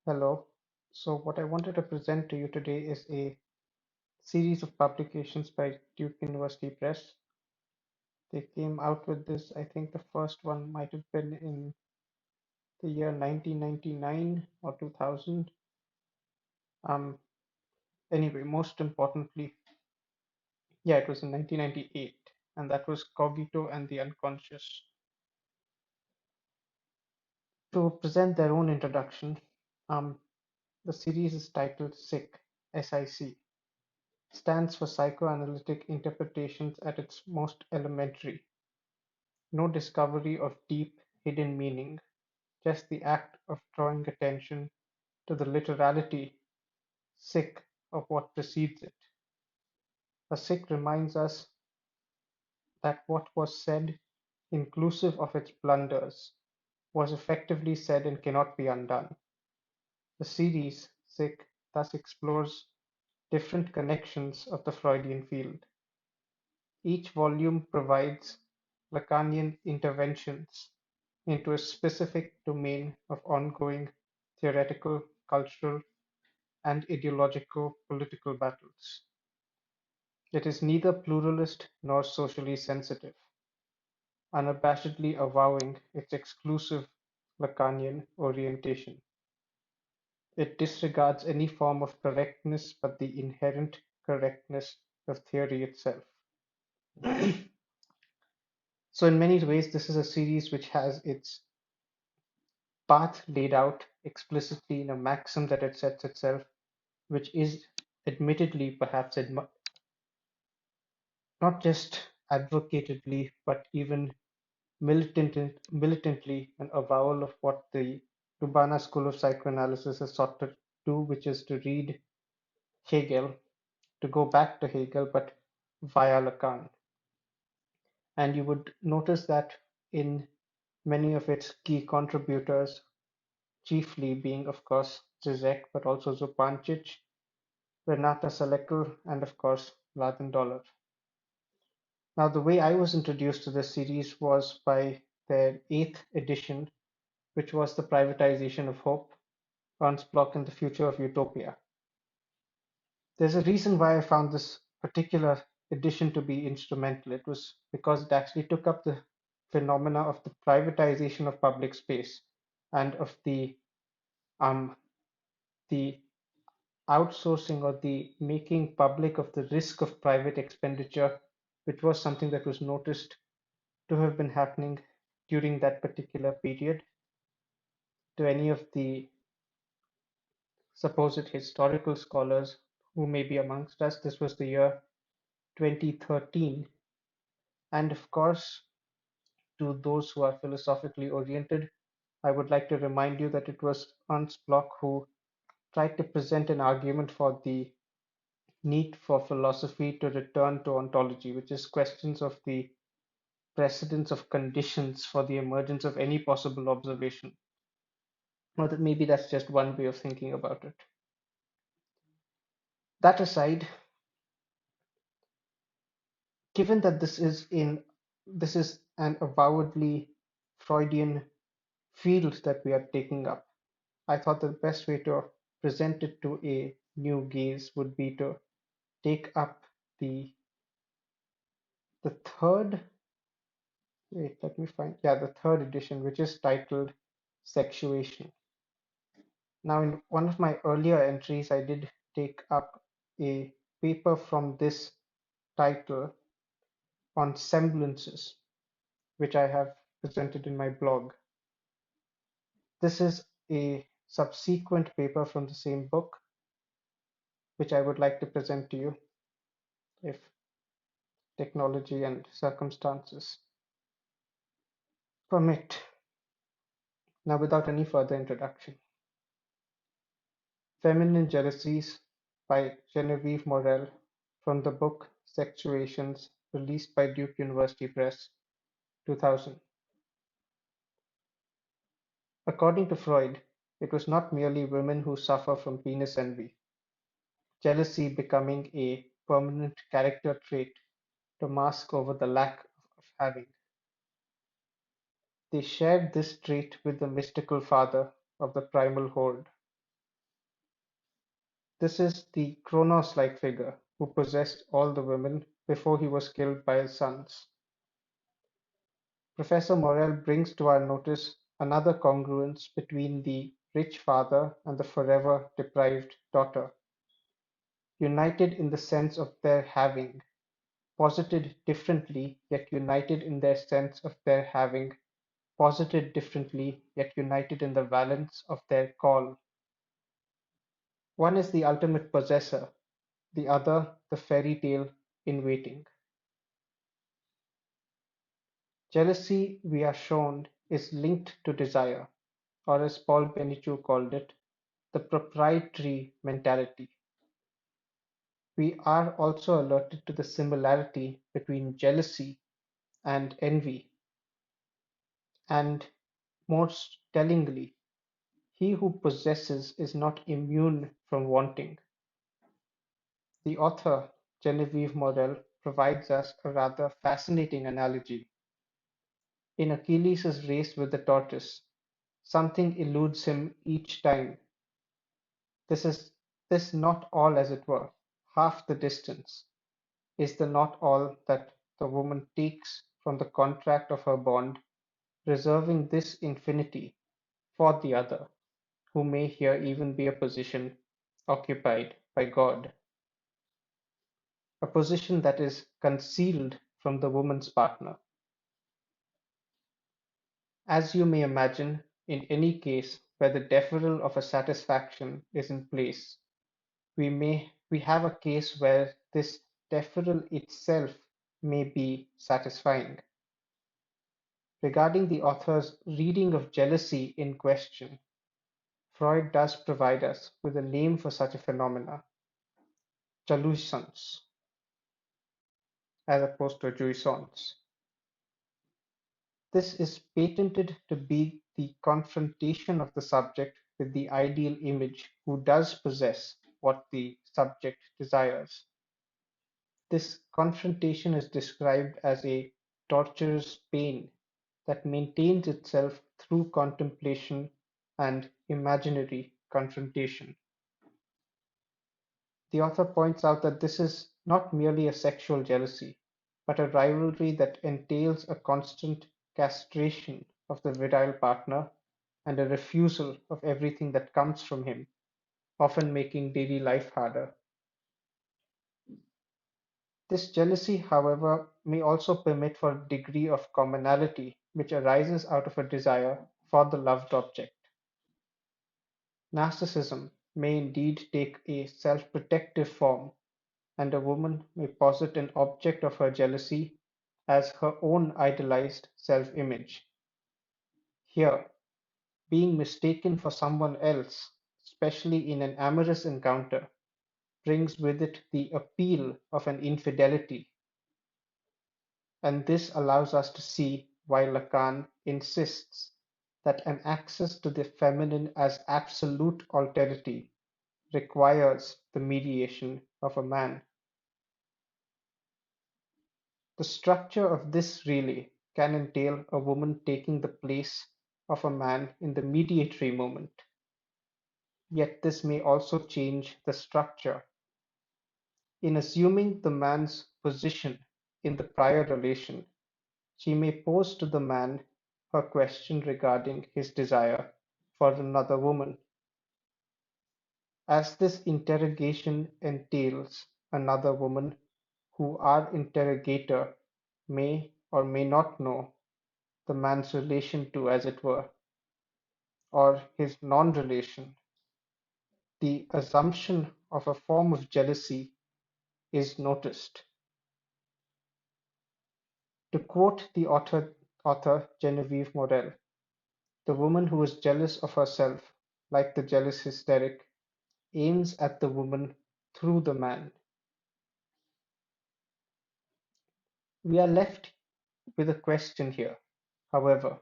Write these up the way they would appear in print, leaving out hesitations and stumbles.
Hello. So, what I wanted to present to you today is a series of publications by Duke University Press. They came out with this, I think the first one might have been in the year 1999 or 2000. Um, anyway, most importantly, yeah, it was in 1998, and that was Cogito and the Unconscious. To present their own introduction, um, the series is titled SIC, SIC, stands for Psychoanalytic Interpretations at its most elementary. No discovery of deep, hidden meaning, just the act of drawing attention to the literality, sick, of what precedes it. A sick reminds us that what was said, inclusive of its blunders, was effectively said and cannot be undone. The series, Sick, thus explores different connections of the Freudian field. Each volume provides Lacanian interventions into a specific domain of ongoing theoretical, cultural, and ideological political battles. It is neither pluralist nor socially sensitive, unabashedly avowing its exclusive Lacanian orientation. It disregards any form of correctness but the inherent correctness of theory itself. So, in many ways, this is a series which has its path laid out explicitly in a maxim that it sets itself, which is admittedly, perhaps not just advocatedly, but even militantly an avowal of what the Lubana School of Psychoanalysis has sought to do, which is to read Hegel, to go back to Hegel, but via Lacan. And you would notice that in many of its key contributors, chiefly being, of course, Zizek, but also Zupancic, Renata Salekur, and of course, Laden Dollar. Now, the way I was introduced to this series was by their eighth edition, which was the privatization of hope, Ernst Bloch and the future of utopia. There's a reason why I found this particular edition to be instrumental. It was because it actually took up the phenomena of the privatization of public space and of um, the outsourcing or the making public of the risk of private expenditure, which was something that was noticed to have been happening during that particular period. To any of the supposed historical scholars who may be amongst us, this was the year 2013. And of course, to those who are philosophically oriented, I would like to remind you that it was Ernst Bloch who tried to present an argument for the need for philosophy to return to ontology, which is questions of the precedence of conditions for the emergence of any possible observation. Or that maybe that's just one way of thinking about it. That aside, given that this is an avowedly Freudian field that we are taking up, I thought the best way to present it to a new gaze would be to take up the third wait, let me find the third edition, which is titled Sexuation. Now, in one of my earlier entries, I did take up a paper from this title on semblances, which I have presented in my blog. This is a subsequent paper from the same book, which I would like to present to you if technology and circumstances permit. Now, without any further introduction, Feminine Jealousies by Genevieve Morel from the book Sexuations, released by Duke University Press, 2000. According to Freud, it was not merely women who suffer from penis envy, jealousy becoming a permanent character trait to mask over the lack of having. They shared this trait with the mystical father of the primal horde. This is the Kronos-like figure who possessed all the women before he was killed by his sons. Professor Morel brings to our notice another congruence between the rich father and the forever deprived daughter, united in the sense of their having, posited differently yet united in their sense of their having, posited differently yet united in the valence of their call. One is the ultimate possessor, the other the fairy tale in waiting. Jealousy, we are shown, is linked to desire, or as Paul Benicio called it, the proprietary mentality. We are also alerted to the similarity between jealousy and envy, and most tellingly, he who possesses is not immune from wanting. The author, Genevieve Morel, provides us a rather fascinating analogy. In Achilles' race with the tortoise, something eludes him each time. This is this not all as it were, half the distance, is the not all that the woman takes from the contract of her bond, reserving this infinity for the other, who may here even be a position occupied by God, a position that is concealed from the woman's partner. As you may imagine, in any case where the deferral of a satisfaction is in place, we have a case where this deferral itself may be satisfying. Regarding the author's reading of jealousy in question, Freud does provide us with a name for such a phenomena, Jalousians, as opposed to jouissance. This is patented to be the confrontation of the subject with the ideal image who does possess what the subject desires. This confrontation is described as a torturous pain that maintains itself through contemplation and imaginary confrontation. The author points out that this is not merely a sexual jealousy, but a rivalry that entails a constant castration of the virile partner and a refusal of everything that comes from him, often making daily life harder. This jealousy, however, may also permit for a degree of commonality which arises out of a desire for the loved object. Narcissism may indeed take a self-protective form, and a woman may posit an object of her jealousy as her own idealized self-image. Here, being mistaken for someone else, especially in an amorous encounter, brings with it the appeal of an infidelity, and this allows us to see why Lacan insists that an access to the feminine as absolute alterity requires the mediation of a man. The structure of this really can entail a woman taking the place of a man in the mediatory moment, yet this may also change the structure. In assuming the man's position in the prior relation, she may pose to the man her question regarding his desire for another woman. As this interrogation entails another woman who our interrogator may or may not know the man's relation to, as it were, or his non-relation, the assumption of a form of jealousy is noticed. To quote the author Genevieve Morel, the woman who is jealous of herself, like the jealous hysteric, aims at the woman through the man. We are left with a question here, however.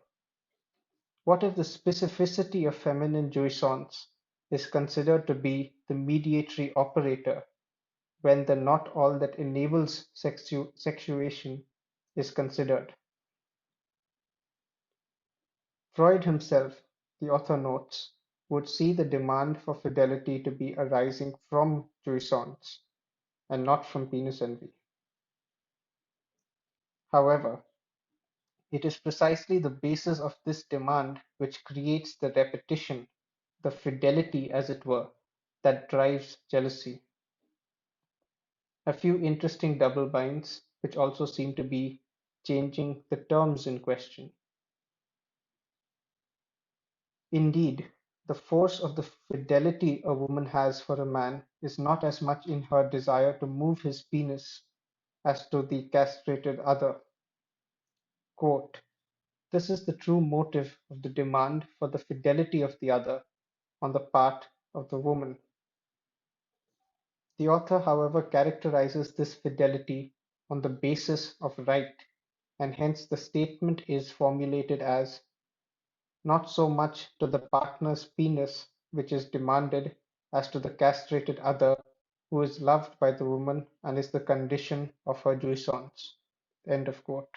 What if the specificity of feminine jouissance is considered to be the mediatory operator when the not all that enables sexuation is considered? Freud himself, the author notes, would see the demand for fidelity to be arising from jouissance and not from penis envy. However, it is precisely the basis of this demand which creates the repetition, the fidelity as it were, that drives jealousy. A few interesting double binds, which also seem to be changing the terms in question. Indeed, the force of the fidelity a woman has for a man is not as much in her desire to move his penis as to the castrated other. Quote, this is the true motive of the demand for the fidelity of the other on the part of the woman. The author, however, characterizes this fidelity on the basis of right, and hence the statement is formulated as not so much to the partner's penis which is demanded as to the castrated other who is loved by the woman and is the condition of her jouissance. End of quote.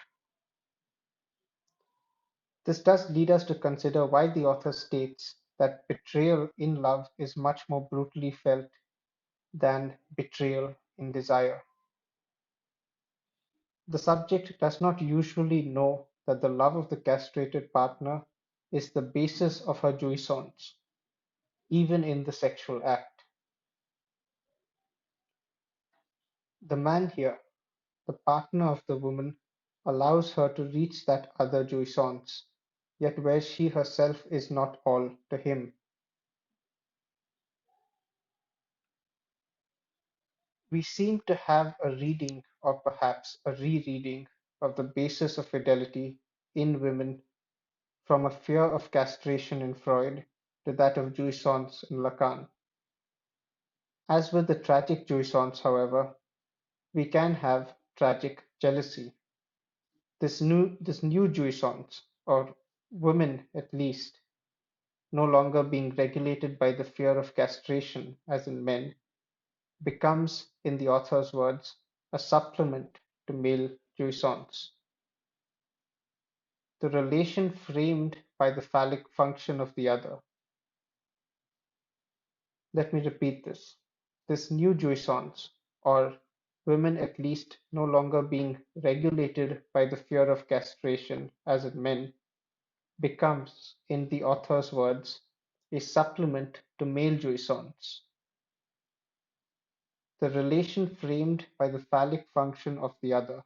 This does lead us to consider why the author states that betrayal in love is much more brutally felt than betrayal in desire. The subject does not usually know that the love of the castrated partner is the basis of her jouissance, even in the sexual act. The man here, the partner of the woman, allows her to reach that other jouissance, yet where she herself is not all to him. We seem to have a reading, or perhaps a rereading, of the basis of fidelity in women from a fear of castration in Freud to that of jouissance in Lacan. As with the tragic jouissance, however, we can have tragic jealousy. This new jouissance, or women at least, no longer being regulated by the fear of castration as in men, becomes, in the author's words, a supplement to male jouissance. The relation framed by the phallic function of the other. Let me repeat this. This new jouissance, or women at least no longer being regulated by the fear of castration as in men, becomes, in the author's words, a supplement to male jouissance. The relation framed by the phallic function of the other.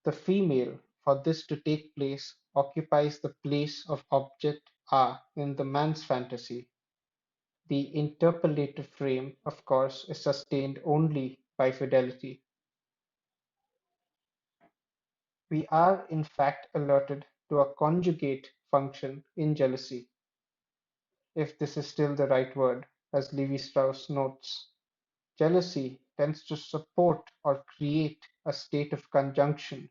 The female, for this to take place, occupies the place of object A in the man's fantasy. The interpellative frame, of course, is sustained only by fidelity. We are in fact alerted to a conjugate function in jealousy, if this is still the right word, as Levi-Strauss notes. Jealousy tends to support or create a state of conjunction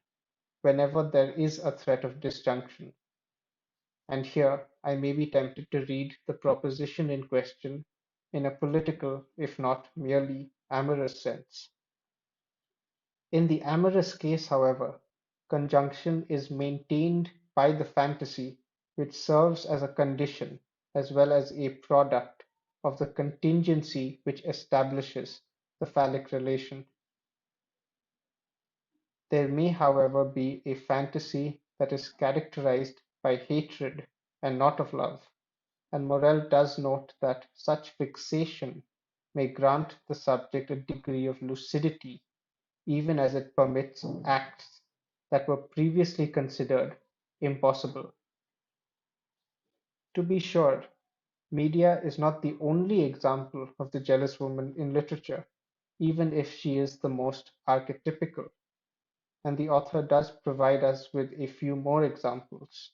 whenever there is a threat of disjunction. And here I may be tempted to read the proposition in question in a political, if not merely amorous sense. In the amorous case, however, conjunction is maintained by the fantasy which serves as a condition as well as a product of the contingency which establishes the phallic relation. There may, however, be a fantasy that is characterized by hatred and not of love, and Morel does note that such fixation may grant the subject a degree of lucidity even as it permits acts that were previously considered impossible. To be sure, Medea is not the only example of the jealous woman in literature, even if she is the most archetypical, and the author does provide us with a few more examples.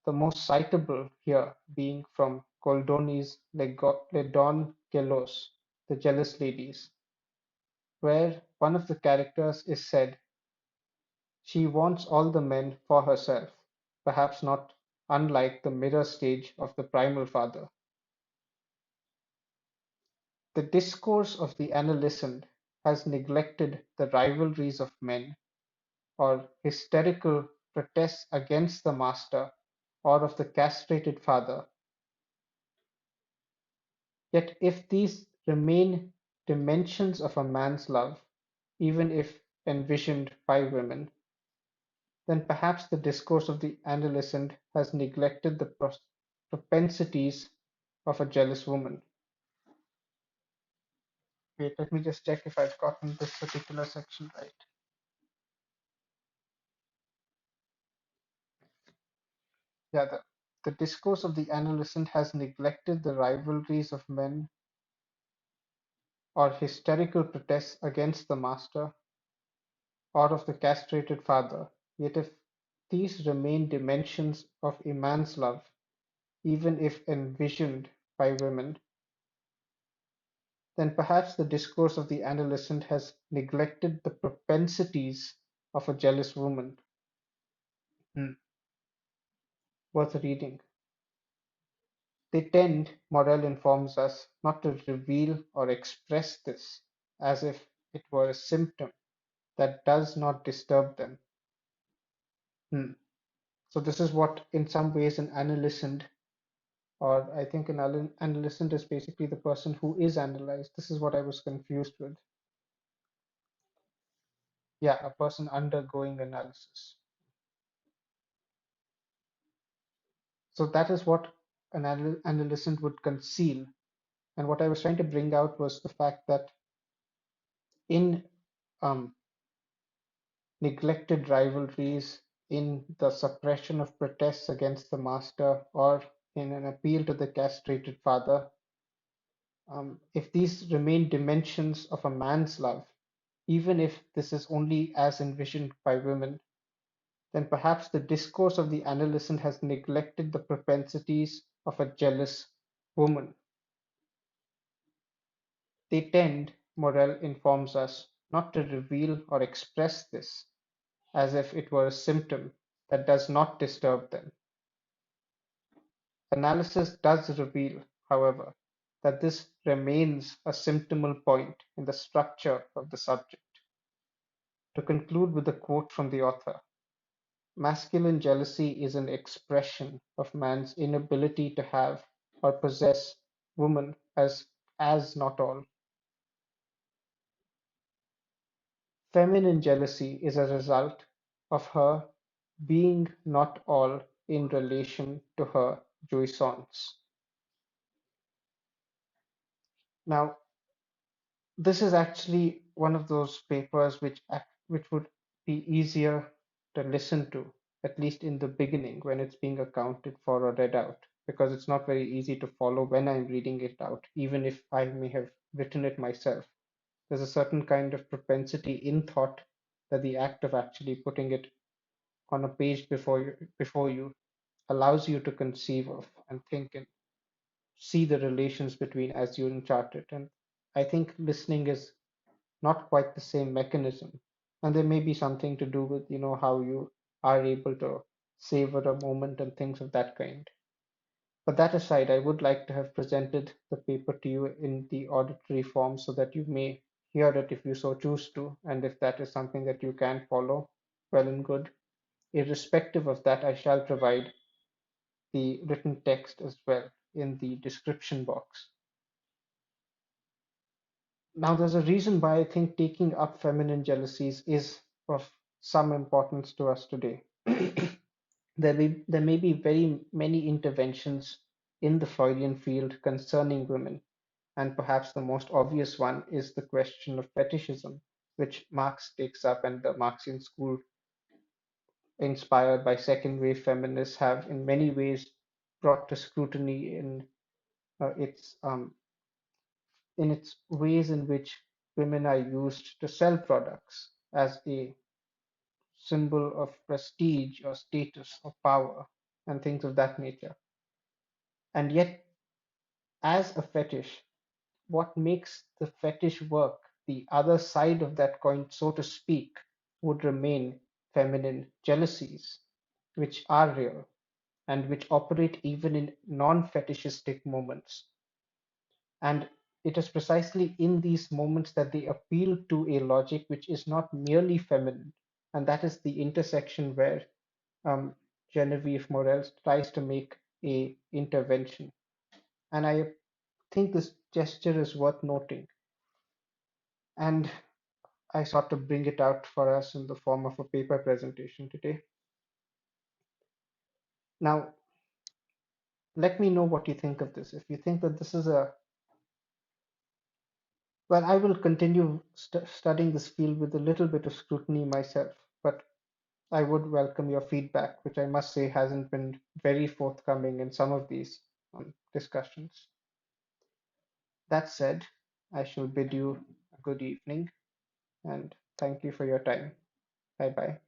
The most citable here being from Goldoni's Les Don Gelos, The Jealous Ladies, where one of the characters is said she wants all the men for herself, perhaps not unlike the mirror stage of the primal father. The discourse of the analysand has neglected the rivalries of men, or hysterical protests against the master or of the castrated father. Yet if these remain dimensions of a man's love, even if envisioned by women, then perhaps the discourse of the adolescent has neglected the propensities of a jealous woman. Wait, let me just check if I've gotten this particular section right. Yeah, the discourse of the adolescent has neglected the rivalries of men or hysterical protests against the master or of the castrated father. Yet if these remain dimensions of a man's love, even if envisioned by women, then perhaps the discourse of the adolescent has neglected the propensities of a jealous woman. Hmm. Worth reading. They tend, Morel informs us, not to reveal or express this as if it were a symptom that does not disturb them. Hmm. So this is what, in some ways, an analysand, or I think an analysand is basically the person who is analyzed. This is what I was confused with. Yeah, a person undergoing analysis. So that is what an analysand would conceal. And what I was trying to bring out was the fact that in um, neglected rivalries, in the suppression of protests against the master, or in an appeal to the castrated father, if these remain dimensions of a man's love, even if this is only as envisioned by women, then perhaps the discourse of the adolescent has neglected the propensities of a jealous woman. They tend, Morel informs us, not to reveal or express this as if it were a symptom that does not disturb them. Analysis does reveal, however, that this remains a symptomal point in the structure of the subject. To conclude with a quote from the author, masculine jealousy is an expression of man's inability to have or possess woman as not all. Feminine jealousy is a result of her being not all in relation to her jouissance. Now, this is actually one of those papers which would be easier to listen to, at least in the beginning when it's being accounted for or read out, because it's not very easy to follow when I'm reading it out, even if I may have written it myself. There's a certain kind of propensity in thought that the act of actually putting it on a page before you allows you to conceive of and think and see the relations between as you chart it. And I think listening is not quite the same mechanism. And there may be something to do with, how you are able to savor a moment and things of that kind. But that aside, I would like to have presented the paper to you in the auditory form so that you may hear it if you so choose to, and if that is something that you can follow, well and good. Irrespective of that, I shall provide the written text as well in the description box. Now, there's a reason why I think taking up feminine jealousies is of some importance to us today. There may be very many interventions in the Freudian field concerning women, and perhaps the most obvious one is the question of fetishism, which Marx takes up, and the Marxian school, inspired by second wave feminists, have in many ways brought to scrutiny in its ways in which women are used to sell products as a symbol of prestige or status or power and things of that nature. And yet, as a fetish, what makes the fetish work, the other side of that coin, so to speak, would remain feminine jealousies, which are real and which operate even in non fetishistic moments. And it is precisely in these moments that they appeal to a logic which is not merely feminine. And that is the intersection where um, Genevieve Morel tries to make a intervention, and I think this gesture is worth noting, and I sought to bring it out for us in the form of a paper presentation today. Now, let me know what you think of this. If you think that this is a well, I will continue studying this field with a little bit of scrutiny myself, but I would welcome your feedback, which I must say hasn't been very forthcoming in some of these discussions. That said, I shall bid you a good evening and thank you for your time. Bye bye.